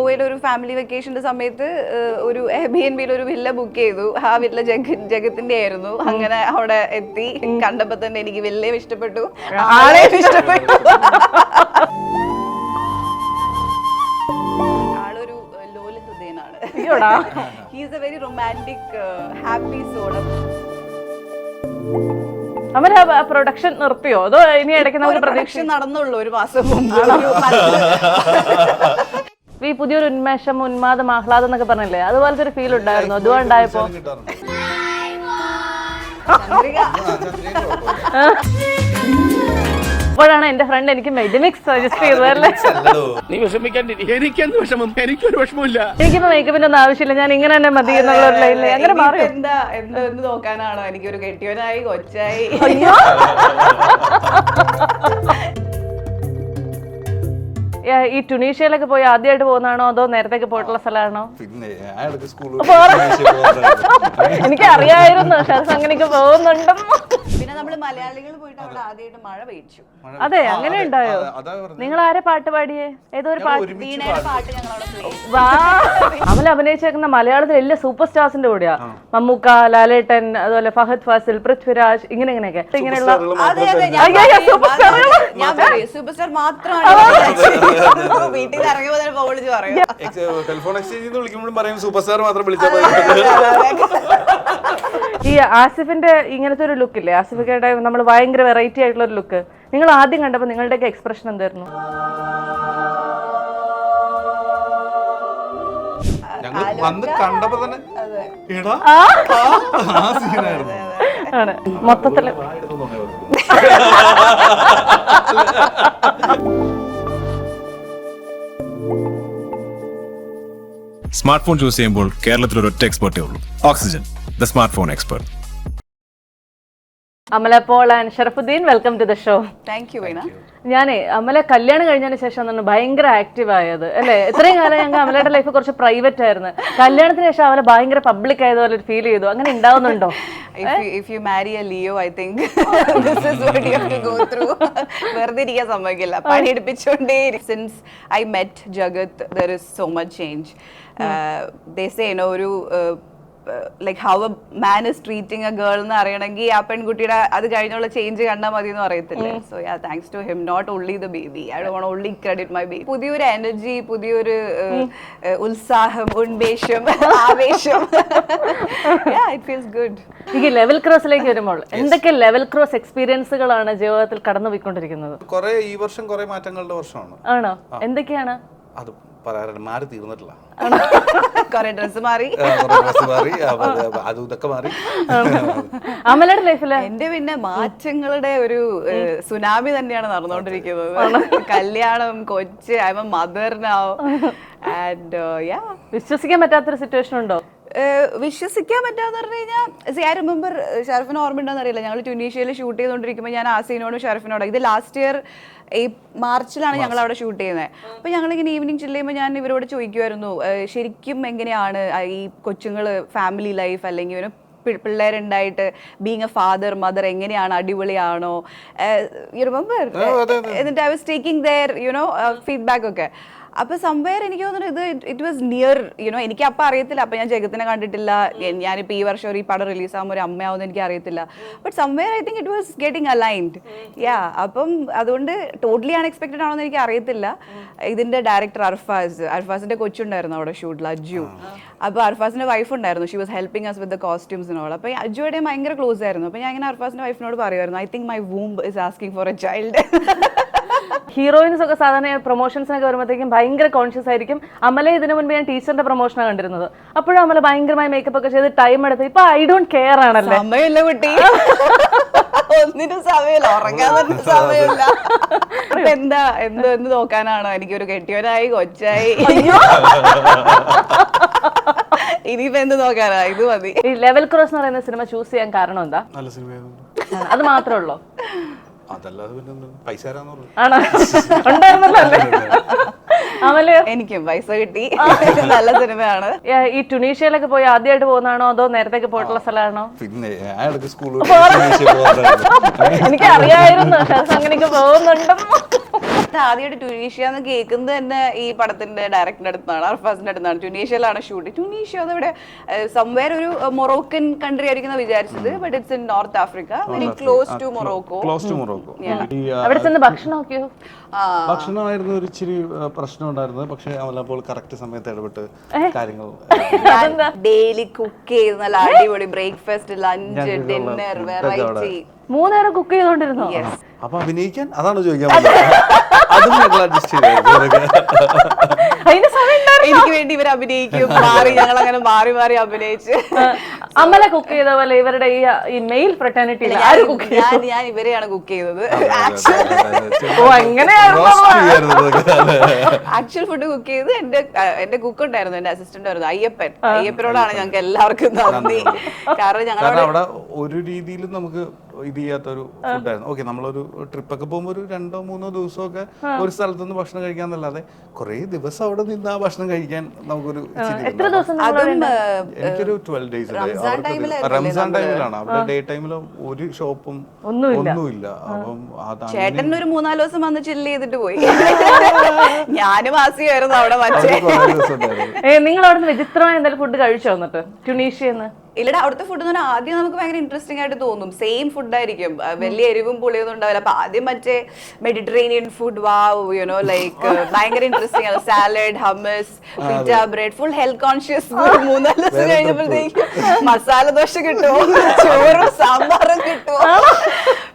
ഗോവയിൽ ഒരു ഫാമിലി വെക്കേഷന്റെ സമയത്ത് ഒരു Airbnb ഒരു വില്ല ബുക്ക് ചെയ്തു. ആ വില്ല ജഗത്തിന്റെ ആയിരുന്നു. അങ്ങനെ അവിടെ എത്തി. കണ്ടപ്പോ തന്നെ എനിക്ക് വില്ലയും ഇഷ്ടപ്പെട്ടു, ആളെയും ഇഷ്ടപ്പെട്ടു. ആളൊരു ലോലിത് ഹൃദയനാണ്. He is a very romantic happy soul. Amala production നിർത്തിയോ അതോ ഇനി ഇടയ്ക്ക് നമുക്ക് പ്രതീക്ഷ നടന്നുള്ളൂ ഒരു മാസം മുമ്പ്. ഈ പുതിയൊരു ഉന്മേഷം, ഉന്മാദം, ആഹ്ലാദം എന്നൊക്കെ പറഞ്ഞില്ലേ, അതുപോലത്തെ ഒരു ഫീൽ ഉണ്ടായിരുന്നു അതുകൊണ്ടായപ്പോ? അപ്പോഴാണ് എന്റെ ഫ്രണ്ട് എനിക്ക് മെഡിമിക്സ് സജസ്റ്റ് ചെയ്തതല്ലേ. എനിക്കിപ്പോ മേക്കപ്പിന്റെ ഒന്നും ആവശ്യമില്ല, ഞാൻ ഇങ്ങനെ തന്നെ മതി എന്നുള്ള ഒരു ലൈനില് അങ്ങനെ മാറി. എന്ത് നോക്കാനാണോ, എനിക്കൊരു കെട്ടിയവനായി, കൊച്ചായി. ഈ ടുണീഷ്യയിലൊക്കെ പോയി ആദ്യമായിട്ട് പോകുന്നതാണോ അതോ നേരത്തേക്ക് പോയിട്ടുള്ള സ്ഥലമാണോ? എനിക്ക് അറിയായിരുന്നു ഷർഫ് അങ്ങനെയൊക്കെ പോകുന്നുണ്ടെന്ന്. പിന്നെ നമ്മള് മലയാളികൾ പോയിട്ട് അവിടെ ആദ്യമായിട്ട് മഴ പെയ്ച്ചു. അതെ, അങ്ങനെ ഉണ്ടായോ? നിങ്ങൾ ആരെ പാട്ട് പാടിയേ? ഏതോ ഒരു പാട്ട് അവൾ അഭിനയിച്ചേക്കുന്ന മലയാളത്തിൽ എല്ലാ സൂപ്പർ സ്റ്റാർസിന്റെ കൂടെയാ. മമ്മൂക്ക, ലാലേട്ടൻ, അതുപോലെ ഫഹദ് ഫാസിൽ, പൃഥ്വിരാജ്, ഇങ്ങനെയൊക്കെ ഇങ്ങനെയുള്ള സൂപ്പർ സ്റ്റാർ മാത്രമാണ്. വീട്ടിൽ നിന്ന് ഇറങ്ങി പോയി വിളിച്ച് പറയും. ടെലിഫോൺ എക്സ്ചേഞ്ച് വിളിക്കുമ്പോഴും പറയും സൂപ്പർ സ്റ്റാർ മാത്രം വിളിച്ചാൽ മതി. ഈ ആസിഫിന്റെ ഇങ്ങനത്തെ ഒരു ലുക്ക് ഇല്ലേ, ആസിഫിക്കയുടെ നമ്മൾ ഭയങ്കര വെറൈറ്റി ആയിട്ടുള്ള ഒരു ലുക്ക്, നിങ്ങൾ ആദ്യം കണ്ടപ്പോൾ നിങ്ങളുടെയൊക്കെ എക്സ്പ്രഷൻ എന്തായിരുന്നു? വന്ന് കണ്ടപ്പോ തന്നെ ആണ് മൊത്തത്തില്. സ്മാർട്ട് ഫോൺ ചൂസ് ചെയ്യുമ്പോൾ കേരളത്തിൽ ഒരു ഒറ്റ എക്സ്പെർട്ടേ ഉള്ളൂ, Oxygen, the smart phone expert. Amala Paul and Sharafudheen, welcome to the show. Thank you Veena. ഞാനേ അമല കല്യാണം കഴിഞ്ഞതിന് ശേഷം തന്നെ ഭയങ്കര ആക്റ്റീവ് ആയത് അല്ലേ? ഇത്രയും കാലം ഞങ്ങൾ അമലയുടെ ലൈഫ് കുറച്ച് പ്രൈവറ്റ് ആയിരുന്നു, കല്യാണത്തിന് ശേഷം അവളെ ഭയങ്കര പബ്ലിക് ആയതുപോലെ ഫീൽ ചെയ്തു. അങ്ങനെ ഉണ്ടാവുന്നുണ്ടോ? If you marry a Leo, I think this is what you have to go through. വെറുതെ ഇരിക്കാൻ സമ്മതിക്കില്ല, പണിയെടുപ്പിച്ചോണ്ടേ. Since I met Jagat, there is so much change. They say, you know, ഒരു like how a man is treating a girl എന്ന് അറിയണമെങ്കിൽ ആ പെൺകുട്ടിയുടെ അത് കഴിഞ്ഞുള്ള ചേഞ്ച് കണ്ടാൽ മതി എന്ന് പറയത്തില്ലേ. So yeah, thanks to him, not only the baby. I don't want only credit my baby. പുതിയൊരു എനർജി, പുതിയൊരു ഉത്സാഹം, ഉന്മേഷം, ആവേശം. Yeah, it feels good. ഈ ലെവൽ ക്രോസിലേക്ക് വരുമ്പോൾ എന്തൊക്കെ ലെവൽ ക്രോസ് എക്സ്പീരിയൻസുകളാണ് ജീവിതത്തിൽ കടന്നു പോയിക്കൊണ്ടിരിക്കുന്നത്? കുറെ ഈ വർഷം കുറെ മാറ്റങ്ങളുടെ വർഷമാണ്. ആണോ? എന്തൊക്കെയാണ് അത് പറയാറുണ്ട്, മാറി തീർന്നിട്ടില്ല. ഡ്രസ് മാറി, അതൊക്കെ മാറി. അമലയുടെ ലൈഫില് എന്റെ പിന്നെ മാറ്റങ്ങളുടെ ഒരു സുനാമി തന്നെയാണ് നടന്നുകൊണ്ടിരിക്കുന്നത്. കല്യാണം, കൊച്ച്, I M A mother now and yeah. വിശ്വസിക്കാൻ പറ്റാത്തൊരു സിറ്റുവേഷൻ ഉണ്ടോ? വിശ്വസിക്കാൻ പറ്റാന്ന് പറഞ്ഞു കഴിഞ്ഞാൽ, ഐ റിമെമ്പർ, ഷെറഫിന് ഓർമ്മയുണ്ടോന്ന് അറിയില്ല, ഞങ്ങൾ ട്യൂണീഷ്യയിൽ ഷൂട്ട് ചെയ്തുകൊണ്ടിരിക്കുമ്പോൾ ഞാൻ ആസീനോടും ഷെറഫിനോടും, ഇത് ലാസ്റ്റ് ഇയർ മാർച്ചിലാണ് ഞങ്ങൾ അവിടെ ഷൂട്ട് ചെയ്യുന്നത്. അപ്പോൾ ഞങ്ങളിങ്ങനെ ഈവനിങ് ചില്ല് ചെയ്യുമ്പോൾ ഞാൻ ഇവരോട് ചോദിക്കുമായിരുന്നു, ശരിക്കും എങ്ങനെയാണ് ഈ കൊച്ചുങ്ങൾ ഫാമിലി ലൈഫ് അല്ലെങ്കിൽ പിള്ളേരുണ്ടായിട്ട് ബീങ് എ ഫാദർ മദർ എങ്ങനെയാണ്, അടിപൊളിയാണോ? You remember? എന്നിട്ട് I was taking their you know feedback ഒക്കെ. അപ്പോൾ സംവെയർ എനിക്ക് തോന്നുന്നു ഇത് ഇറ്റ് വാസ് നിയർ, യുനോ, എനിക്ക് അപ്പം അറിയത്തില്ല, അപ്പം ഞാൻ ജഗത്തിനെ കണ്ടിട്ടില്ല, ഞാനിപ്പോൾ ഈ വർഷം ഈ പടം റിലീസാകുമ്പോൾ ഒരു അമ്മയാവുമെന്ന് എനിക്ക് അറിയത്തില്ല. But somewhere I think it was getting aligned. Yeah, അപ്പം അതുകൊണ്ട് ടോട്ടലി അൺഎക്സ്പെക്റ്റഡ് ആണെന്ന് എനിക്ക് അറിയത്തില്ല. ഇതിൻ്റെ ഡയറക്ടർ അർഫാസിൻ്റെ കൊച്ചുണ്ടായിരുന്നു അവിടെ ഷൂട്ടിൽ, അജ്ജു. അപ്പോൾ അർഫാസിൻ്റെ വൈഫ് ഉണ്ടായിരുന്നു, she was helping us with the കോസ്റ്റ്യൂംസിനോട്. അപ്പോൾ അജ്ജുവിടെയും ഭയങ്കര ക്ലോസ് ആയിരുന്നു. അപ്പോൾ ഞാൻ ഇങ്ങനെ അർഫാസിൻ്റെ വൈഫിനോട് പറയുമായിരുന്നു, I think my womb is asking for A child. Heroines ഒക്കെ സാധാരണ പ്രൊമോഷൻസിനൊക്കെ വരുമ്പോഴത്തേക്കും ഭയങ്കര കോൺഷ്യസ് ആയിരിക്കും. അമല ഇതിനു മുൻപ് ഞാൻ ടീച്ചറിന്റെ പ്രൊമോഷനാണ് കണ്ടിരുന്നത്, അപ്പോഴും അമല ഭയങ്കരമായി മേക്കപ്പ് ഒക്കെ ചെയ്ത് ടൈം എടുത്ത്. ഇപ്പൊ ഐ ഡോണ്ട് കെയർ ആണല്ലേ? സമയമില്ല കുട്ടി, ഒന്നിനും സമയമില്ല, ഉറങ്ങാൻ തന്നെ സമയമില്ല. എന്ത് നോക്കാനാണോ, എനിക്കൊരു കെട്ടിയവനായി, കൊച്ചായി, ഇനിയിപ്പോ എന്ത് നോക്കാനാ, ഇത് മതി. ഈ ലെവൽ ക്രോസ് എന്ന് പറയുന്ന സിനിമ ചൂസ് ചെയ്യാൻ കാരണം എന്താ? നല്ല സിനിമ, അത് മാത്രമേ ഉള്ളൂ? എനിക്കും പൈസ കിട്ടി, നല്ല സിനിമയാണ്. ഈ ടുണീഷ്യയിലൊക്കെ പോയി ആദ്യമായിട്ട് പോകുന്നതാണോ അതോ നേരത്തേക്ക് പോയിട്ടുള്ള സ്ഥലമാണോ? പിന്നെ എനിക്ക് അറിയായിരുന്നു ഷർഫ് അങ്ങനെയൊക്കെ പോകുന്നുണ്ടെന്ന്. ആദ്യമായിട്ട് ട്യൂണീഷ്യ എന്ന് കേൾക്കുന്നത് തന്നെ ഈ പടത്തിന്റെ ഡയറക്ടറിന്റെ അടുത്താണ്, അർഫാസിന്റെ അടുത്താണ്. ട്യൂണീഷ്യയിലാണ് ഷൂട്ട്. ട്യൂണീഷ്യ അതവിടെ സംവേർ ഒരു മൊറോക്കൻ കൺട്രി ആയിരിക്കും വിചാരിച്ചത്, but it's in North Africa, very close to Morocco. അവിടെ ചെന്ന് ഭക്ഷണം നോക്കിയോ? ഭക്ഷണമായിരുന്നു ഒരു ഇച്ചിരി പ്രശ്നം ഉണ്ടായിരുന്നത്. പക്ഷെ അപ്പോൾ കറക്റ്റ് സമയത്ത് ഇടപെട്ട് കാര്യങ്ങൾ ഡെയിലി കുക്ക് ചെയ്ത് നല്ല അടിപൊളി ബ്രേക്ക്ഫാസ്റ്റ്, ലഞ്ച്, ഡിന്നർ, വെറൈറ്റി 3 നേരം കുക്ക് ചെയ്തോണ്ടിരുന്നോ? അപ്പൊ അഭിനയിക്കാൻ അതാണ് ചോദിക്കാൻ അതും ഞങ്ങൾ അഡ്ജസ്റ്റ് ചെയ്തായിരുന്നു. അതിന് സമയം എനിക്ക് വേണ്ടി ഇവർ അഭിനയിക്കും, മാറി ഞങ്ങൾ അങ്ങനെ മാറി മാറി അഭിനയിച്ച്. അമല കുക്ക് ചെയ്ത പോലെ ഇവരുടെ ഈ മെയിൽ ഫ്രട്ടേണിറ്റി ഞാൻ ഇവരെയാണ് കുക്ക് ചെയ്തത്. ആക്ച്വൽ ഫുഡ് കുക്ക് ചെയ്ത് എന്റെ കുക്ക് ഉണ്ടായിരുന്നു, എന്റെ അസിസ്റ്റന്റ് ആയിരുന്നു അയ്യപ്പനോടാണ് ഞങ്ങൾക്ക് എല്ലാവർക്കും നന്ദി. കാരണം അവിടെ ഒരു രീതിയിലും നമുക്ക് ഇത് ചെയ്യാത്തൊരു ഫുഡായിരുന്നു. ഓക്കെ, നമ്മളൊരു ട്രിപ്പൊക്കെ പോകുമ്പോൾ ഒരു 2-3 ദിവസമൊക്കെ ഒരു സ്ഥലത്ത് നിന്ന് ഭക്ഷണം കഴിക്കാന്നല്ലാതെ കുറെ ദിവസം അവിടെ നിന്ന് ആ ഭക്ഷണം കഴിക്കാൻ നമുക്കൊരു എനിക്കൊരു 12 days റംസാൻ ടൈമിലാണ്. അവിടെ ഡേ ടൈമിൽ ഒരു ഷോപ്പും ഒന്നുമില്ല. അപ്പം ചേട്ടൻ ഒരു 4 ദിവസം വന്ന് ചില്ല് ചെയ്തിട്ട് പോയി. ഞാനും ആസിയായിരുന്നു അവിടെ. നിങ്ങൾ അവിടെ വിചിത്രമായ എന്തെങ്കിലും ഫുഡ് കഴിച്ചോ എന്നിട്ട് ട്യൂണീഷ്യന്ന്? ഇല്ലടാ, അവിടുത്തെ ഫുഡ് എന്ന് പറഞ്ഞാൽ ആദ്യം നമുക്ക് ഭയങ്കര ഇൻട്രസ്റ്റിംഗ് ആയിട്ട് തോന്നും. സെയിം ഫുഡായിരിക്കും, വലിയ എരിവും പുളിയൊന്നും ഉണ്ടാവില്ല. അപ്പൊ ആദ്യം മറ്റേ Mediterranean food, wow, you know like ഭയങ്കര ഇൻട്രസ്റ്റിംഗ് ആണ്. Salad, hummus, pita bread, full health conscious. 3-4 ദിവസം കഴിഞ്ഞപ്പോഴത്തേക്കും മസാല ദോശ കിട്ടുമോ, ചോറും സാമ്പാറും കിട്ടുമോ.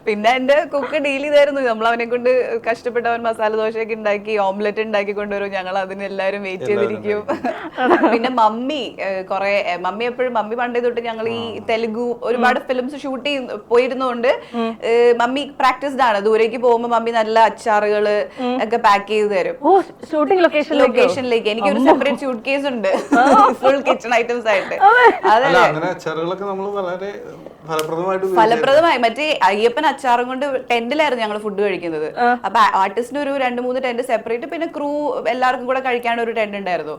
പിന്നെ എന്റെ കുക്ക് ഡീൽ ചെയ്തായിരുന്നു. നമ്മൾ അവനെ കൊണ്ട് കഷ്ടപ്പെട്ട് അവൻ മസാല ദോശയൊക്കെ ഉണ്ടാക്കി, ഓംലെറ്റ് ഉണ്ടാക്കി കൊണ്ടുവരും. ഞങ്ങൾ അതിന് എല്ലാവരും വെയിറ്റ് ചെയ്തിരിക്കും. പിന്നെ മമ്മി എപ്പോഴും പണ്ടേ തൊട്ട് ഞങ്ങൾ ഈ തെലുഗു ഒരുപാട് ഫിലിംസ് ഷൂട്ട് പോയിരുന്നോണ്ട് മമ്മി പ്രാക്ടീസ്ഡ് ആണ്. ദൂരേക്ക് പോകുമ്പോ മമ്മി നല്ല അച്ചാറുകള് ഒക്കെ പാക്ക് ചെയ്ത് തരും. ഷൂട്ടിംഗ് ലൊക്കേഷനിലേക്ക് എനിക്ക് ഒരു സെപ്പറേറ്റ് ഷൂട്ട് കേസ് ഉണ്ട്, ഫുൾ കിച്ചൺ ഐറ്റംസ് ആയിട്ട്. അതെ, ഫലപ്രദമായി. മറ്റേ അയ്യപ്പൻ അച്ചാറും കൊണ്ട് ടെന്റിലായിരുന്നു ഞങ്ങൾ ഫുഡ് കഴിക്കുന്നത്. അപ്പൊ ആർട്ടിസ്റ്റിന് ഒരു 2-3 ടെന്റ് സെപ്പറേറ്റ്, പിന്നെ ക്രൂ എല്ലാവർക്കും കൂടെ കഴിക്കാൻ ഒരു ടെന്റ് ഉണ്ടായിരുന്നു.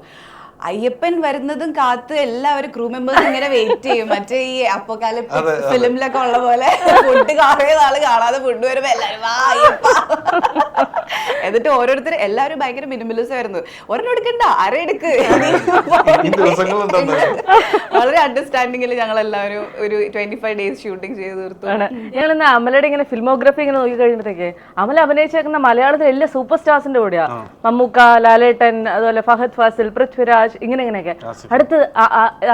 അയ്യപ്പൻ വരുന്നതും കാത്ത് എല്ലാവരും ക്രൂ മെമ്പേഴ്സ് ഇങ്ങനെ വെയിറ്റ് ചെയ്യും. മറ്റേ ഈ അപ്പോകാലിപ്റ്റിക് ഫിലിമിലൊക്കെ ഉള്ള പോലെ ഫുഡ് കുറേ നാള് കാണാതെ ഫുഡ് വരുമ്പോ എല്ലാവരും വാ അയ്യപ്പ. എന്നിട്ട് ഓരോരുത്തർ എല്ലാവരും ഭയങ്കര മിനിമലിസം ആയിരുന്നു. ഒരെണ്ണം എടുക്കണ്ട, അരയെടുക്ക്. വളരെ അണ്ടർസ്റ്റാൻഡിങ്ങിൽ ഞങ്ങൾ എല്ലാവരും ഒരു 25 days ഷൂട്ടിംഗ് ചെയ്ത് തീർത്തു. ഞങ്ങൾ ഇന്ന് അമലയുടെ ഇങ്ങനെ ഫിൽമോഗ്രഫി ഇങ്ങനെ നോക്കി കഴിയുമ്പോഴത്തേക്ക് അമല അഭിനയിച്ചേക്കുന്ന മലയാളത്തിലെ എല്ലാ സൂപ്പർ സ്റ്റാർസിന്റെ കൂടെയാ. മമ്മൂക്ക, ലാലേട്ടൻ, അതുപോലെ ഫഹദ് ഫാസിൽ, പൃഥ്വിരാജ്, ഇങ്ങനെയൊക്കെ. അടുത്ത്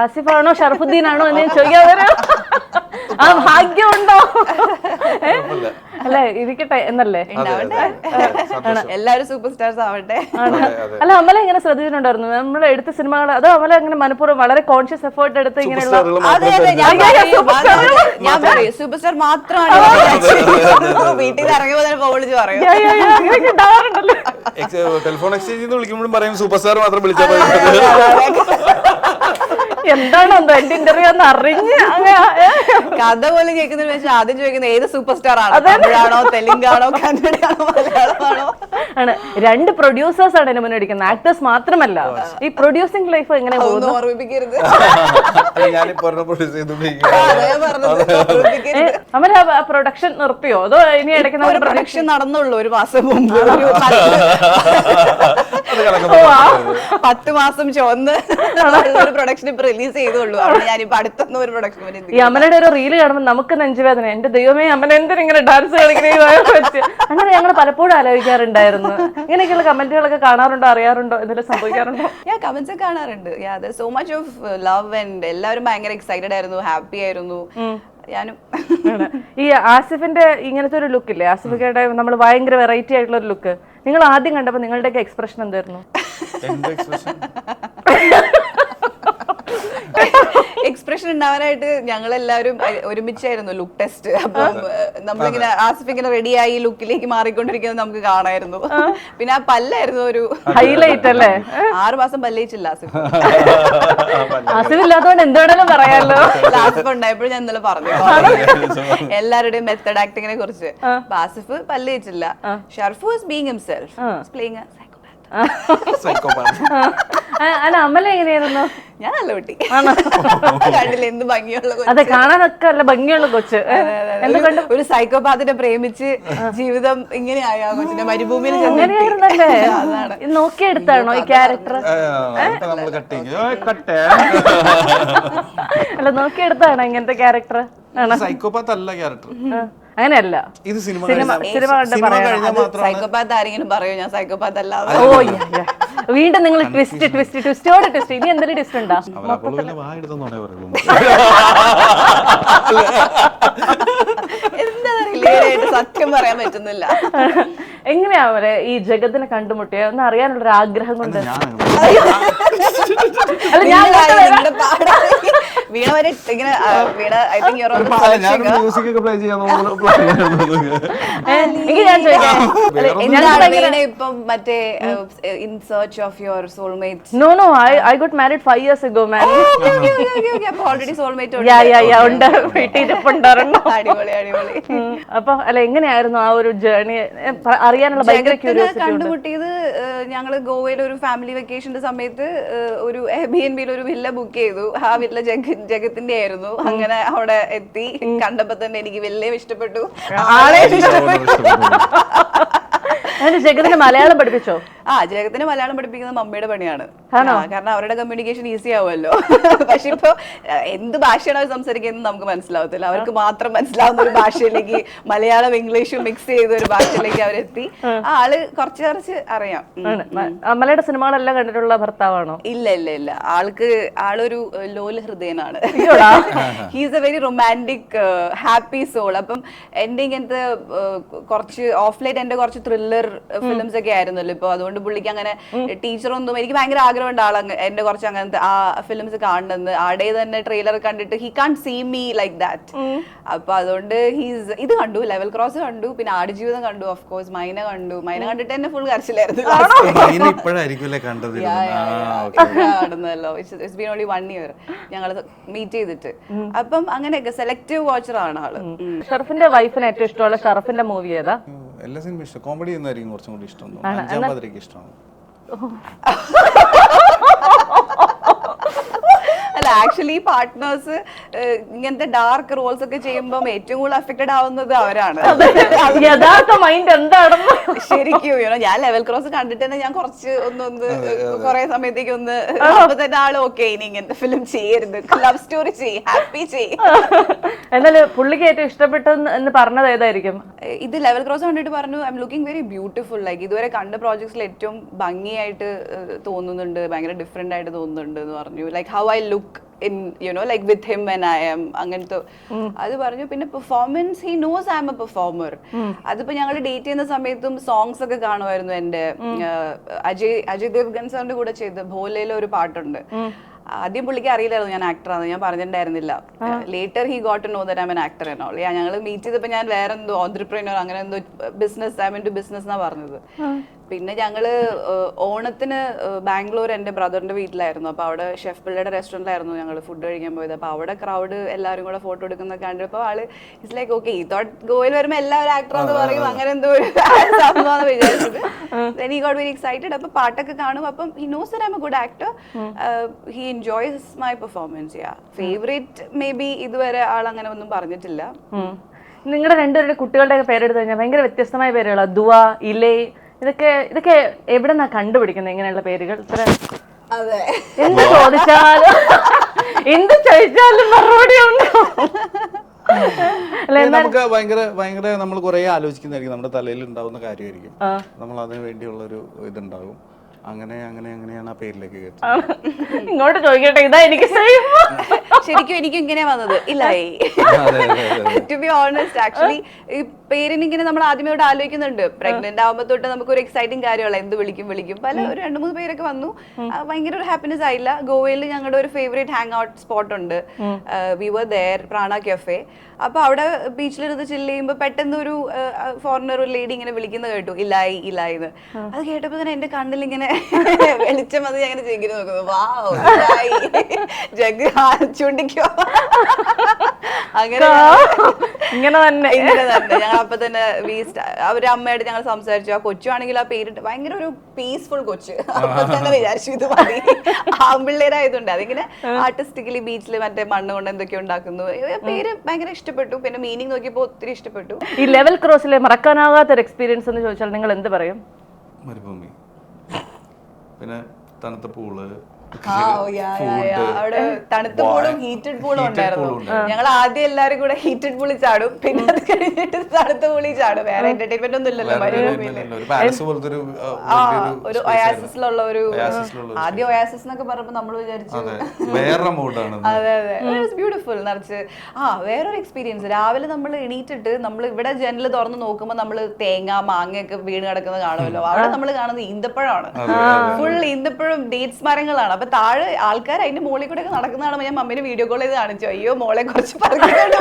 ആസിഫാണോ ഷറഫുദ്ദീൻ ആണോ എന്ന് ചോദിക്കാൻ വരാം. ആ ഭാഗ്യമുണ്ടോ? അല്ലെ, ഇരിക്കട്ടെ എന്നല്ലേ. എല്ലാവരും സൂപ്പർ സ്റ്റാർസ് ആവട്ടെ. അല്ല, അമല ഇങ്ങനെ ശ്രദ്ധിച്ചിട്ടുണ്ടായിരുന്നു നമ്മുടെ എടുത്ത സിനിമകൾ? അതോ അമല അങ്ങനെ മനഃപൂർവ്വം വളരെ കോൺഷ്യസ് എഫേർട്ട് എടുത്ത് ഇങ്ങനെയുള്ള? ഞാൻ പറയും സൂപ്പർ സ്റ്റാർ മാത്രമാണ്. വീട്ടിൽ ഇറങ്ങിയപ്പോ തന്നെ വിളിച്ച് പറയും. ടെലിഫോൺ എക്സ്ചേഞ്ച് വിളിക്കുമ്പോഴും പറയും സൂപ്പർ സ്റ്റാർ മാത്രം വിളിച്ചാൽ എന്താണോ എന്റെ ഇന്റർവ്യൂ ഒന്ന് അറിഞ്ഞ് കഥ പോലും കേൾക്കുന്ന ആദ്യം ചോദിക്കുന്നത് ഏത് സൂപ്പർ സ്റ്റാർ ആണ്, തമിഴാണോ, തെലുങ്കാണോ, കന്നഡയാണോ, മലയാളമാണോ ആണ്. 2 പ്രൊഡ്യൂസേഴ്സ് ആണ് എന്നെ മുന്നോടിക്കുന്നത്, ആക്ടേഴ്സ് മാത്രമല്ല. ഈ പ്രൊഡ്യൂസിംഗ് ലൈഫ് എങ്ങനെ പോകുന്നു? ഓർമ്മിപ്പിക്കരുത്. അമല പ്രൊഡക്ഷൻ നിർത്തിയോ അതോ ഇനി ഇടയ്ക്ക് ഒരു പ്രൊഡക്ഷൻ നടന്നുള്ളൂ 1 മാസം മുമ്പ്. 10 മാസം ചുവന്ന് ഒരു പ്രൊഡക്ഷൻ ഇപ്പൊ റിലീസ് ചെയ്തോളൂ. ഞാനിപ്പോ അടുത്തൊന്നും ഒരു പ്രൊഡക്ഷൻ. ഈ അമലയുടെ ഒരു റീല് കാണുമ്പോൾ നമുക്ക് നെഞ്ചുവേദന. എന്റെ ദൈവമേ, അമല എന്തിനിങ്ങനെ ഡാൻസ് കളിക്കുന്നത്? അങ്ങനെ ഞങ്ങൾ പലപ്പോഴും ആലോചിക്കാറുണ്ടായിരുന്നു. ഇങ്ങനെയൊക്കെയുള്ള കമന്റുകളൊക്കെ കാണാറുണ്ടോ, അറിയാറുണ്ടോ, എന്തെങ്കിലും സംഭവിക്കാറുണ്ടോ? കമന്റ്സ് ഒക്കെ കാണാറുണ്ട്. So much of love and എല്ലാവരും ഭയങ്കര എക്സൈറ്റഡ് ആയിരുന്നു, ഹാപ്പി ആയിരുന്നു. ഞാനും. ഈ ആസിഫിന്റെ ഇങ്ങനത്തെ ഒരു ലുക്ക് ഇല്ലേ, ആസിഫിക്കയുടെ നമ്മൾ ഭയങ്കര വെറൈറ്റി ആയിട്ടുള്ള ഒരു ലുക്ക് നിങ്ങൾ ആദ്യം കണ്ടപ്പോ നിങ്ങളുടെയൊക്കെ എക്സ്പ്രഷൻ എന്തായിരുന്നു? എക്സ്പ്രഷൻ ഉണ്ടാവാനായിട്ട് ഞങ്ങളെല്ലാവരും ഒരുമിച്ചായിരുന്നു ലുക്ക് ടെസ്റ്റ്. അപ്പം നമ്മളിങ്ങനെ ആസിഫ് ഇങ്ങനെ റെഡിയായി ലുക്കിലേക്ക് മാറിക്കൊണ്ടിരിക്കുന്നത് നമുക്ക് കാണായിരുന്നു. പിന്നെ ആ പല്ലായിരുന്നു ഒരു ഹൈലൈറ്റ് അല്ലേ. 6 മാസം പല്ലിച്ചില്ല ആസിഫ്. ആസിഫ് ഇല്ലാത്തതുകൊണ്ട് എന്താണെങ്കിലും പറയാമല്ലോ. ആസിഫ് ഉണ്ടായപ്പോഴും ഞാൻ ഇന്നലെ പറഞ്ഞു എല്ലാവരുടെയും മെത്തഡ് ആക്ടിങ്ങിനെ കുറിച്ച്. ആസിഫ് പല്ലിച്ചില്ല. Sharfu was being himself, playing a psychopath. Psychopath. അല്ല അമല എങ്ങനെയായിരുന്നു? ഞാൻ നല്ല കുട്ടി. കണ്ടില്ല എന്ത് ഭംഗിയുള്ള കൊച്ച്. അതെ, കാണാനൊക്കെ നല്ല ഭംഗിയുള്ള കൊച്ച്. എന്തുകൊണ്ട് ഒരു സൈക്കോപാത്തിനെ പ്രേമിച്ച് ജീവിതം ഇങ്ങനെയായ കൊച്ചിന്റെ മരുഭൂമിയിൽ അങ്ങനെയായിരുന്നല്ലേ? ഇത് നോക്കിയെടുത്താണോ ഈ ക്യാരക്ടർ? നമ്മള് കട്ടിങ് കട്ടേ അല്ല നോക്കിയെടുത്താണോ ഇങ്ങനത്തെ ക്യാരക്ടർ? സൈക്കോപാത്ത് അല്ല ക്യാരക്ടർ, അങ്ങനെയല്ല. ഇത് സിനിമ സിനിമ കണ്ട് പറയാം. കഴിഞ്ഞാൽ മാത്രമാണ്. സൈക്കോപാത്ത് ആരെങ്കിലും പറയോ ഞാൻ സൈക്കോപാത്ത് അല്ലാതെ? ഓ വീണ്ടും നിങ്ങൾ ട്വിസ്റ്റോടെ ട്വിസ്റ്റ്. ഇനി എന്തെങ്കിലും ട്വിസ്റ്റ് ഉണ്ടോ? എന്താ റിലേറ്റ് സത്യം പറയാൻ പറ്റുന്നില്ല. എങ്ങനെയാ അവരെ ഈ ജഗത്തിനെ കണ്ടുമുട്ടിയ ഒന്ന് അറിയാനുള്ള ഒരു ആഗ്രഹം കൊണ്ട്? അല്ല ഞാൻ വീണ വരെ ഇങ്ങനെ Veena I think your own music ഒക്കെ പ്ലേ ചെയ്യാൻ എനിക്ക് ഞാൻ ചോദിക്കാം, വീണ ഇപ്പം മറ്റേ in search of your soulmate. No I got married 5 years ago man. അപ്പൊ ഓൾറെഡി സോൾമേറ്റ് ഉണ്ട്, വീട്ടിലിരിപ്പുണ്ടായിരുന്നു. അടിപൊളി അടിപൊളി. അപ്പൊ അല്ല എങ്ങനെയായിരുന്നു ആ ഒരു ജേർണി അറിയാനുള്ള ഭയങ്കര ക്യൂരിയോസിറ്റി ഉണ്ട്. കണ്ടുമുട്ടിയത് ഞങ്ങള് ഗോവയിൽ ഒരു ഫാമിലി വെക്കേഷന്റെ സമയത്ത് ഒരു Airbnb ഒരു വില്ല ബുക്ക് ചെയ്തു. ആ വില്ല ജഗത്തിന്റെ ആയിരുന്നു. അങ്ങനെ അവിടെ എത്തി. കണ്ടപ്പോ തന്നെ എനിക്ക് വലിയ ഇഷ്ടപ്പെട്ടു. ജഗത്തിന് മലയാളം പഠിപ്പിച്ചോ? ജഗത്തിന് മലയാളം പഠിപ്പിക്കുന്നത് മമ്മിയുടെ പണിയാണ്. കാരണം അവരുടെ കമ്മ്യൂണിക്കേഷൻ ഈസി ആവുമല്ലോ. പക്ഷെ ഇപ്പൊ എന്ത് ഭാഷയാണ് അവർ സംസാരിക്കുന്നത് നമുക്ക് മനസ്സിലാവത്തില്ല. അവർക്ക് മാത്രം മനസ്സിലാവുന്ന ഒരു ഭാഷയിലേക്ക് മലയാളം ഇംഗ്ലീഷും മിക്സ് ചെയ്ത ഒരു ഭാഷയിലേക്ക് അവരെത്തി. ആള് കുറച്ച് അറിയാം. അമലയുടെ സിനിമകളെല്ലാം കണ്ടിട്ടുള്ള ഭർത്താവാണോ? ഇല്ല ഇല്ല ഇല്ല. ആളൊരു ലോല ഹൃദയനാണ്. He's a very romantic happy soul. അപ്പം എന്റെ ഇങ്ങനത്തെ കുറച്ച് ഓഫ് ലൈറ്റ് എന്റെ കുറച്ച് ത്രില്ലർ ഫിലിംസ് ഒക്കെ ആയിരുന്നല്ലോ ഇപ്പൊ. അതുകൊണ്ട് പുള്ളിക്ക് അങ്ങനെ ടീച്ചറൊന്നും എനിക്ക് ഭയങ്കര ആഗ്രഹമുണ്ട് ആൾ എന്റെ കുറച്ച് അങ്ങനത്തെ ആ ഫിലിംസ് കാണുന്നത്. ആടെ തന്നെ ട്രെയിലർ കണ്ടിട്ട് he can see me like that. അപ്പൊ അതുകൊണ്ട് ഇത് കണ്ടു, ലെവൽ ക്രോസ് കണ്ടു, പിന്നെ ആടുജീവിതം കണ്ടു, ഓഫ് കോഴ്സ് മൈന കണ്ടു. മൈന കണ്ടിട്ട് തന്നെ ഫുൾ കരച്ചിലായിരുന്നു. കാണുന്നല്ലോ. ഇറ്റ്സ് ബീൻ ഓൺലി 1 year ഞങ്ങള് മീറ്റ് ചെയ്തിട്ട്. അപ്പം അങ്ങനെയൊക്കെ സെലക്റ്റീവ് വാച്ചർ ആണ് ആള്. ഷറഫിന്റെ വൈഫിന് ഏറ്റവും ഇഷ്ടമുള്ള ഷറഫിന്റെ മൂവി ഏതാ? എല്ലാ സിനിമ ഇഷ്ടം, കോമഡി എന്നായിരിക്കും കുറച്ചും കൂടി ഇഷ്ടം. അഞ്ചാം പാതിരയ്ക്ക് ഇഷ്ടമാണ്. അല്ല ആക്ച്വലി പാർട്ട്നേഴ്സ് ഇങ്ങനത്തെ ഡാർക്ക് റോൾസ് ഒക്കെ ചെയ്യുമ്പോൾ ഏറ്റവും കൂടുതൽ അഫക്റ്റഡ് ആവുന്നത് അവരാണ്. യഥാർത്ഥ മൈൻഡ് എന്താണെന്ന് ശരിക്കും ഞാൻ ലെവൽ ക്രോസ് കണ്ടിട്ട് തന്നെ ഞാൻ കുറെ സമയത്തേക്ക് അപ്പൊ തന്നെ ആള് ഓക്കെ ഇനി ഇങ്ങനത്തെ ഫിലിം ചെയ്യരുത്, ലവ് സ്റ്റോറി ഹാപ്പി എന്നാലും പുള്ളിക്ക് ഏറ്റവും ഇഷ്ടപ്പെട്ടെന്ന് പറഞ്ഞത് ഏതായിരിക്കും? ഇത് ലെവൽ ക്രോസ് കണ്ടിട്ട് പറഞ്ഞു I am looking very beautiful. Like ഇതുവരെ കണ്ട പ്രോജക്ട്സിൽ ഏറ്റവും ഭംഗിയായിട്ട് തോന്നുന്നുണ്ട്, ഭയങ്കര ഡിഫറെന്റ് ആയിട്ട് തോന്നുന്നുണ്ട് എന്ന് പറഞ്ഞു. Like how I look in like with him when I am അങ്ങനത്തെ അത് പറഞ്ഞു. പിന്നെ performance he knows I M A performer. അതിപ്പോ ഞങ്ങൾ ഡേറ്റ് ചെയ്യുന്ന സമയത്തും സോങ്സ് ഒക്കെ കാണുമായിരുന്നു. എന്റെ അജയ് ദേവ്ഗൻ സാറിന്റെ കൂടെ ചെയ്ത ഭോലയിലെ ഒരു പാട്ടുണ്ട്. ആദ്യം പുള്ളിക്ക് അറിയില്ലായിരുന്നു ഞാൻ ആക്ടറാണ്, ഞാൻ പറഞ്ഞിട്ടുണ്ടായിരുന്നില്ല. Later he got to know that I am an actor and all. ഞങ്ങൾ മീറ്റ് ചെയ്തപ്പോൾ ഞാൻ വേറെ എന്തോ ഓൺട്രപ്രനർ അങ്ങനെ എന്തോ business I mean to business എന്നാ പറഞ്ഞത്. പിന്നെ ഞങ്ങള് ഓണത്തിന് ബാംഗ്ലൂർ എൻ്റെ ബ്രദറിന്റെ വീട്ടിലായിരുന്നു. അപ്പൊ അവിടെ ഷെഫ് പിള്ളയുടെ റെസ്റ്റോറൻറ്റിലായിരുന്നു ഞങ്ങൾ ഫുഡ് കഴിക്കാൻ പോയത്. അപ്പൊ അവിടെ ക്രൗഡ് എല്ലാവരും കൂടെ ഫോട്ടോ എടുക്കുന്ന കണ്ടപ്പോൾ ആള് ഇറ്റ്സ് ലൈക്ക് ഓക്കെ ഈ തോട്ട് ഗോയിൽ വരുമ്പോൾ എല്ലാവരും ആക്ടറാന്ന് പറയും അങ്ങനെ എന്തോ ഒരു സംഭവം വിചാരിച്ചത്. Then he got very excited. അപ്പൊ പാട്ടൊക്കെ കാണും. അപ്പം he knows that I M A good actor. He enjoys my performance. Favourite may be ഇതുവരെ ആൾ അങ്ങനെ ഒന്നും പറഞ്ഞിട്ടില്ല. നിങ്ങളുടെ രണ്ടുപേരുടെ കുട്ടികളുടെ പേരെടുത്ത് കഴിഞ്ഞാൽ ഭയങ്കര വ്യത്യസ്തമായ പേരുകളാണ്. ദുവ, ഇലേ, ഇതൊക്കെ എവിടെ നിന്നാ കണ്ടുപിടിക്കുന്നത് ഇങ്ങനെയുള്ള പേരുകൾ? എന്ത് ചോദിച്ചാലും മറുപടി ഉണ്ടോ? നമുക്ക് ഭയങ്കര നമ്മൾ കുറെ ആലോചിക്കുന്നതായിരിക്കും, നമ്മുടെ തലയിൽ ഉണ്ടാവുന്ന കാര്യമായിരിക്കും. നമ്മൾ അതിന് വേണ്ടിയുള്ള ഒരു ഇതുണ്ടാകും. അങ്ങനെയാണ് ആ പേരിലേക്ക് കേട്ടത്. ഇങ്ങോട്ട് ചോദിക്കട്ടെ, ഇതാ എനിക്ക് ശരിക്കും എനിക്ക് ഇങ്ങനെ വന്നത് ഇല്ലായി. ടു ബി ഓണസ്റ്റ് ആക്ച്വലി ഈ പേരിന് ഇങ്ങനെ നമ്മൾ ആദ്യമേ ആലോചിക്കുന്നുണ്ട്. പ്രഗ്നന്റ് ആവുമ്പോ തൊട്ട് നമുക്കൊരു എക്സൈറ്റിംഗ് കാര്യമല്ല, എന്ത് വിളിക്കും പല ഒരു 2-3 പേരൊക്കെ വന്നു. ഭയങ്കര ഒരു ഹാപ്പിനെസ് ആയില്ല. ഗോവയിൽ ഞങ്ങളുടെ ഒരു ഫേവറേറ്റ് ഹാങ് ഔട്ട് സ്പോട്ട് ഉണ്ട്. We were there, Prana cafe. അപ്പൊ അവിടെ ബീച്ചിലിരുന്ന് ചില്ല് ചെയ്യുമ്പോ പെട്ടെന്ന് ഒരു ഫോറിനർ ഒരു ലേഡി ഇങ്ങനെ വിളിക്കുന്നത് കേട്ടു, ഇല്ലായിന്ന്. അത് കേട്ടപ്പോ തന്നെ എന്റെ കണ്ണിൽ ഇങ്ങനെ വെളിച്ചം അത് ഞാൻ ഇങ്ങനെ ചെങ്കിരി നോക്കുന്നു. വാവ് ജഗ് ചൂണ്ടിക്കോ അങ്ങനെ ഇങ്ങനെ തന്നെ ഞങ്ങൾ അപ്പൊ തന്നെ അവര് അമ്മയായിട്ട് ഞങ്ങൾ സംസാരിച്ചു. ആ കൊച്ചുവാണെങ്കിൽ ആ പേരിട്ട് ഭയങ്കര ഒരു പീസ്ഫുൾ കൊച്ച്. അപ്പൊ തന്നെ വിചാരിച്ചു ഇത് മതി, ആമ്പിള്ളേരായതുകൊണ്ട്. അതിങ്ങനെ ആർട്ടിസ്റ്റിക്കലി ബീച്ചിൽ മറ്റേ മണ്ണ് കൊണ്ട് എന്തൊക്കെയോ ഉണ്ടാക്കുന്നു. പേര് ഭയങ്കര ഇഷ്ടപ്പെട്ടു. പിന്നെ മീനിങ് നോക്കിയപ്പോ ഒത്തിരി ഇഷ്ടപ്പെട്ടു. ഈ ലെവൽ ക്രോസിലെ മറക്കാനാകാത്ത ഒരു എക്സ്പീരിയൻസ് എന്ന് ചോദിച്ചാൽ നിങ്ങൾ എന്ത് പറയും? മരുഭൂമി, പിന്നെ തണുത്ത പൂള്, അവിടെ തണുത്ത പൂളും ഹീറ്റഡ് പൂളും ഉണ്ടായിരുന്നു. ഞങ്ങൾ ആദ്യം എല്ലാരും കൂടെ ഹീറ്റഡ് പൂളിൽ ചാടും, പിന്നെ അത് കഴിഞ്ഞിട്ട് തണുത്ത പൂളിൽ ചാടും. വേറെ എന്റർടൈൻമെന്റ് ഒന്നും ഇല്ലല്ലോ മരുഭൂമിയില്. ഒരു ഒയാസിസിലുള്ള ഒരു ആദ്യം ഒയാസിസ് എന്നൊക്കെ പറഞ്ഞപ്പോ നമ്മൾ വിചാരിച്ചു അതെ അതെ ബ്യൂട്ടിഫുൾ നിറച്ച്. വേറൊരു എക്സ്പീരിയൻസ്. രാവിലെ നമ്മൾ എണീറ്റിട്ട് നമ്മൾ ഇവിടെ ജനൽ തുറന്ന് നോക്കുമ്പോൾ നമ്മൾ തേങ്ങ മാങ്ങയൊക്കെ വീണ് കിടക്കുന്നത് കാണുമല്ലോ. അവിടെ നമ്മൾ കാണുന്നത് ഈന്തപ്പഴമാണ്. ഫുൾ ഈന്തപ്പഴം ഡേറ്റ്സ് മരങ്ങളാണ്. അപ്പൊ താഴെ ആൾക്കാർ അതിന്റെ മുകളിൽ കൂടെ ഒക്കെ നടക്കുന്ന കാണുമ്പോൾ ഞാൻ മമ്മീനെ വീഡിയോ കോൾ ചെയ്ത് കാണിച്ചു. അയ്യോ മോളെ കുറച്ച് പറഞ്ഞുകൊണ്ട്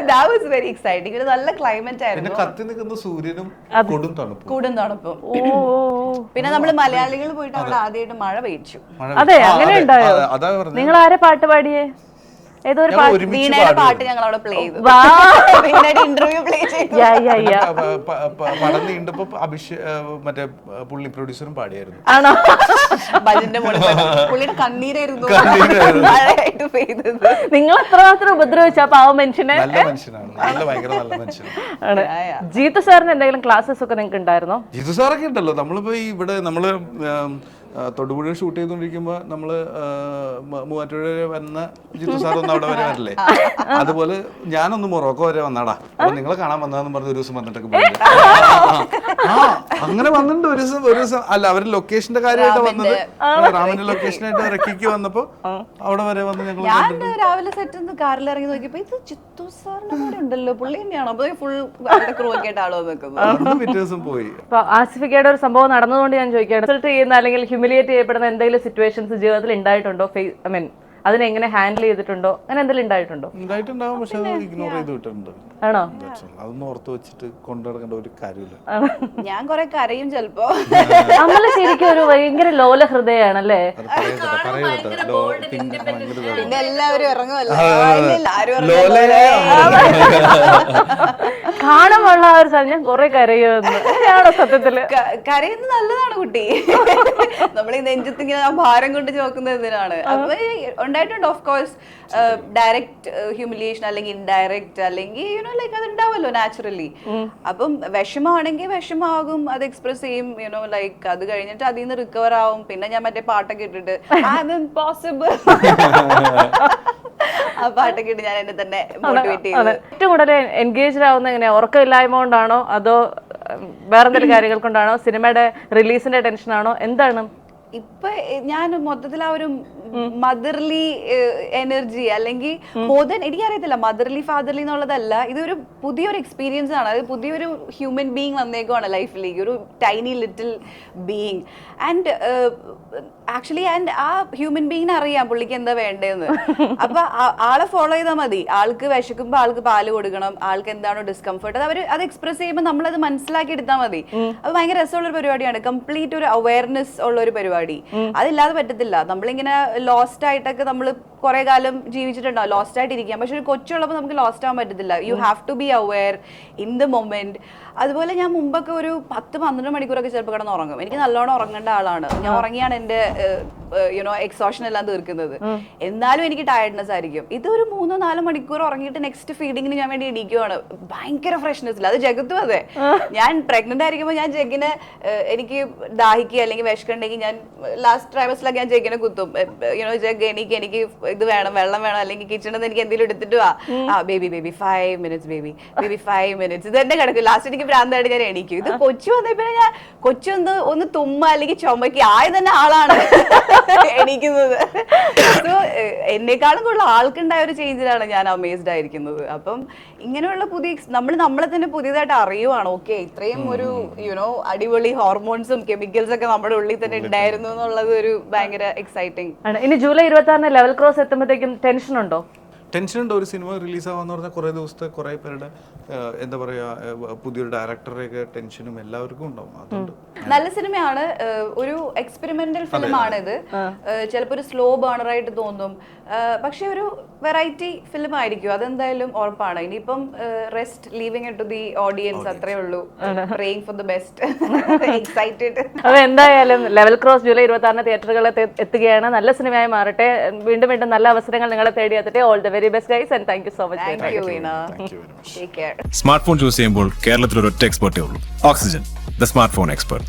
that was very exciting. ഒരു നല്ല ക്ലൈമറ്റ് ആയിരുന്നു. കത്തി നിൽക്കുന്ന സൂര്യനും കൊടും തണുപ്പും. പിന്നെ നമ്മള് മലയാളികൾ പോയിട്ട് അവിടെ ആദ്യമായിട്ട് മഴ പെയ്ച്ചു. അതെ, അങ്ങനെ ഉണ്ടായോ? നിങ്ങൾ ആരെ പാട്ട് പാടിയേ? ഏതോ ഒരു വീണയുടെ പാട്ട് ഞങ്ങൾ അവിടെ പ്ലേ ചെയ്തു. വീണയുടെ ഇന്റർവ്യൂ പ്ലേ ചെയ്തു. പടം നീണ്ടപ്പോ മറ്റേ പുള്ളി പ്രൊഡ്യൂസറും പാടിയായിരുന്നു. ആണോ? ബജന്റെ പുള്ളിയുടെ കണ്ണീരായിരുന്നു മഴയായിട്ട് പെയ്തത്. നിങ്ങൾ എത്രമാത്രം ഉപദ്രവിച്ച പാവ മനുഷ്യനെ? നല്ല മനുഷ്യനാണ്, ഭയങ്കര നല്ല മനുഷ്യനാണ്. ജീത്തു സാറിന് എന്തെങ്കിലും ക്ലാസ്സസ് ഒക്കെ നിങ്ങൾക്ക് ഉണ്ടായിരുന്നോ? ജീത്തു സാറൊക്കെ ഉണ്ടല്ലോ. നമ്മളിപ്പോ ഇവിടെ നമ്മള് തൊടുപുഴ ഷൂട്ട് ചെയ്തോണ്ടിരിക്കുമ്പോ നമ്മള് മൂവാറ്റുപുഴ വന്ന ജിത്തു സാർ ഒന്ന് അവിടെ വരെ വരില്ലേ, അതുപോലെ ഞാനൊന്ന് മൊറോക്കോ വരെ വന്നാടാ. അപ്പൊ നിങ്ങളെ കാണാൻ വന്നതെന്ന് പറഞ്ഞ് ഒരു ദിവസം വന്നിട്ടൊക്കെ പോയി. അങ്ങനെ വന്നിട്ടുണ്ട് ഒരു ദിവസം. അല്ല, അവര് ലൊക്കേഷന്റെ കാര്യമായിട്ട് വന്നത്, റാമിന്റെ ലൊക്കേഷനായിട്ട് ഇറക്കിക്ക് വന്നപ്പോ അവിടെ വരെ വന്ന് ഞങ്ങൾ രാവിലെ സെറ്റ് കാറിൽ ഇറങ്ങി നോക്കിയപ്പോ ഇത് ജിത്തു സാറിന്റെ കൂടെ ഉണ്ടല്ലോ, പുള്ളി തന്നെയാണോ? അപ്പൊ ഫുൾ ക്രൂ ഒക്കെ ആയിട്ട് ആളോ നിൽക്കുന്നത്. പിറ്റേ ദിവസം പോയി. ആസിഫിക്കയുടെ ഒരു സംഭവം നടന്നതുകൊണ്ട് ഞാൻ ചോദിക്കുകയാണ്, റിസൾട്ട് ചെയ്യുന്ന അല്ലെങ്കിൽ ഹ്യൂമിലിയേറ്റ് ചെയ്യപ്പെടുന്ന എന്തെങ്കിലും സിറ്റുവേഷൻസ് ജീവിതത്തിൽ ഉണ്ടായിട്ടുണ്ടോ? ഐ മീൻ അതിനെങ്ങനെ ഹാൻഡിൽ ചെയ്തിട്ടുണ്ടോ? അങ്ങനെ എന്തെങ്കിലും ഉണ്ടായിട്ടുണ്ടോ? ഉണ്ടായിട്ടുണ്ടാവും, പക്ഷെ അത് ഇഗ്നോർ ചെയ്ത് വിട്ടിട്ടുണ്ട്. ആണോ? അതൊന്നും ഓർത്ത് വെച്ചിട്ട് കൊണ്ടുനടക്കേണ്ട ഒരു കാര്യമില്ല. ഞാൻ കൊറേ കരയും ചിലപ്പോ. നമ്മള് ശരിക്കും ഒരു ഭയങ്കര ലോല ഹൃദയാണല്ലേ. പിന്നെ എല്ലാവരും ഇറങ്ങുമല്ലോ, കാണുമുള്ള ആ ഒരു സാധനം ഞാൻ കൊറേ കരയുമെന്ന്. ഞാനോ സത്യത്തില് കരയുന്നത് നല്ലതാണ് കുട്ടി. നമ്മൾ ഈ നെഞ്ചത്ത് ഇങ്ങനെ ആ ഭാരം കൊണ്ട് ചോക്കുന്നത് എന്തിനാണ്? അപ്പൊ ഉണ്ടായിട്ടുണ്ട് ഓഫ് കോഴ്സ് ഡയറക്റ്റ് ഹ്യൂമിലിയേഷൻ അല്ലെങ്കിൽ ഇൻഡയറക്റ്റ് അല്ലെങ്കിൽ ലൈക്ക് അത് ഉണ്ടാവല്ലോ നാച്ചുറലി. അപ്പം വിഷമമാണെങ്കിൽ വിഷമാകും, അത് എക്സ്പ്രസ് ചെയ്യും, ലൈക്ക് അത് കഴിഞ്ഞിട്ട് അതിൽ നിന്ന് റിക്കവർ ആവും. പിന്നെ ഞാൻ മറ്റേ പാട്ടൊക്കെ ഇട്ടിട്ട് പോസിബിൾ ആ പാട്ടൊക്കെ ഇട്ട് ഞാൻ എന്നെ തന്നെ മോട്ടിവേറ്റ് ചെയ്തു. ഏറ്റവും കൂടുതൽ എൻഗേജ്ഡ് ആവുന്ന എങ്ങനെയാ? ഉറക്കമില്ലായ്മ കൊണ്ടാണോ അതോ വേറെന്തെങ്കിലും കാര്യങ്ങൾ കൊണ്ടാണോ? സിനിമയുടെ റിലീസിന്റെ ടെൻഷനാണോ? എന്താണ്? ഇപ്പൊ ഞാൻ മൊത്തത്തിൽ ആ ഒരു മദർലി എനർജി അല്ലെങ്കിൽ മോർ ദാൻ, എനിക്കറിയത്തില്ല മദർലി ഫാദർലി എന്നുള്ളതല്ല, ഇതൊരു പുതിയൊരു എക്സ്പീരിയൻസ് ആണ്. അത് പുതിയൊരു ഹ്യൂമൻ ബീങ് വന്നേക്കുവാണ് ലൈഫിലേക്ക്, ഒരു tiny little being. And actually ആ ഹ്യൂമൻ ബീങ്ങിനെ അറിയാം പുള്ളിക്ക് എന്താ വേണ്ടതെന്ന്. അപ്പൊ ആളെ ഫോളോ ചെയ്താൽ മതി. ആൾക്ക് വിശക്കുമ്പോൾ ആൾക്ക് പാല് കൊടുക്കണം, ആൾക്ക് എന്താണോ ഡിസ്കംഫർട്ട് അത് എക്സ്പ്രസ് ചെയ്യുമ്പോൾ നമ്മളത് മനസ്സിലാക്കി എടുത്താൽ മതി. അത് ഭയങ്കര രസമുള്ള ഒരു പരിപാടിയാണ്, കംപ്ലീറ്റ് ഒരു അവയർനെസ് ഉള്ള ഒരു പരിപാടി. അതില്ലാതെ പറ്റത്തില്ല. നമ്മളിങ്ങനെ ലോസ്റ്റ് ആയിട്ടൊക്കെ നമ്മൾ കുറെ കാലം ജീവിച്ചിട്ടുണ്ടാവും, ലോസ്റ്റ് ആയിട്ട് ഇരിക്കാം. പക്ഷെ ഒരു കൊച്ചുള്ളപ്പോൾ നമുക്ക് ലോസ്റ്റ് ആവാൻ പറ്റത്തില്ല. You have to be aware in the moment. അതുപോലെ ഞാൻ മുമ്പൊക്കെ ഒരു 10-12 മണിക്കൂറൊക്കെ ചിലപ്പോൾ കിടന്ന് ഉറങ്ങും. എനിക്ക് നല്ലോണം ഉറങ്ങേണ്ട ആളാണ് ഞാൻ. ഉറങ്ങിയാണ് എൻ്റെ എക്സോഷൻ എല്ലാം തീർക്കുന്നത്. എന്നാലും എനിക്ക് ടയർഡ്നെസ് ആയിരിക്കും. ഇത് ഒരു 3-4 മണിക്കൂർ ഉറങ്ങിയിട്ട് നെക്സ്റ്റ് ഫീഡിങ്ങിന് ഞാൻ വേണ്ടി ഇടിക്കുവാണ്. ഭയങ്കര ഫ്രഷ്നെസ്സിൽ. അത് ജഗത്തും അതെ. ഞാൻ പ്രഗ്നന്റ് ആയിരിക്കുമ്പോൾ ഞാൻ ജഗ്ഗിനെ, എനിക്ക് ദാഹിക്കുക അല്ലെങ്കിൽ വിശക്കുണ്ടെങ്കിൽ ഞാൻ ലാസ്റ്റ് ട്രൈമസിലൊക്കെ ഞാൻ ജഗ്ഗിനെ കുത്തും. ജഗ് എനിക്ക് ഇത് വേണം, വെള്ളം വേണം, അല്ലെങ്കിൽ കിച്ചണിൽ നിന്ന് എനിക്ക് എന്തെങ്കിലും എടുത്തിട്ട് ബേബി 5 minutes ബേബി 5 minutes ഇത് തന്നെ കിടക്കും. ലാസ്റ്റ് എനിക്ക് ഭ്രാന്തായിട്ട് ഞാൻ എണീക്കും. ഇത് കൊച്ചു വന്നപ്പോ ഞാൻ കൊച്ചു ഒന്ന് തുമ്മ അല്ലെങ്കിൽ ചുമക്ക് ആയി തന്നെ ആളാണ് എണീക്കുന്നത്. സോ എന്നെക്കാളും കൂടുതൽ ആൾക്കുണ്ടായ ഒരു ചേഞ്ചിലാണ് ഞാൻ അമേസ്ഡ് ആയിരിക്കുന്നത്. അപ്പം ഇങ്ങനെയുള്ള പുതിയ നമ്മളെ തന്നെ പുതിയതായിട്ട് അറിയുവാണ്. ഓക്കെ, ഇത്രയും ഒരു അടിപൊളി ഹോർമോൺസും കെമിക്കൽസ് ഒക്കെ നമ്മുടെ ഉള്ളിൽ തന്നെ ഉണ്ടായിരുന്നു എന്നുള്ളത് ഒരു ഭയങ്കര എക്സൈറ്റിംഗ് ആണ്. ഇനി ജൂലൈ 26 ലെവൽ ക്രോസ് എത്തുമ്പോഴത്തേക്കും ടെൻഷൻ ഉണ്ടോ? ടെൻഷൻ ഉണ്ട്. ഒരു സിനിമ റിലീസാവാന്ന് പറഞ്ഞാൽ കുറേ ദിവസത്തെ കുറേ പേരുടെ എന്താ പറയുക, പുതിയൊരു ഡയറക്ടറുടെയൊക്കെ ടെൻഷനും എല്ലാവർക്കും ഉണ്ടാവും. അതുകൊണ്ട് നല്ല സിനിമയാണ്, ഒരു എക്സ്പെരിമെന്റൽ ഫിലിമാണ് ഇത്. ചിലപ്പോൾ ഒരു സ്ലോ ബേണറായിട്ട് തോന്നും, പക്ഷെ ഒരു വെറൈറ്റി ഫിലിം ആയിരിക്കും, അതെന്തായാലും ഉറപ്പാണ്. ഇനിയിപ്പം rest leaving it to the audience, അത്രേ ഉള്ളൂ. Praying for the best. Excited. അപ്പൊ എന്തായാലും ലെവൽ ക്രോസ് ജൂലൈ 26 തിയേറ്ററുകളിൽ എത്തുകയാണ്. നല്ല സിനിമയായി മാറട്ടെ. വീണ്ടും വീണ്ടും നല്ല അവസരങ്ങൾ നിങ്ങളെ തേടിയെത്തട്ടെ. All the very best guys and thank you so much. Thank you Veena. Thank you very much. Take care. Smart phone choose ചെയ്യുമ്പോൾ കേരളത്തിൽ ഒരൊറ്റ എക്സ്പെർട്ടേ ഉള്ളൂ. Oxygen, the smart phone expert.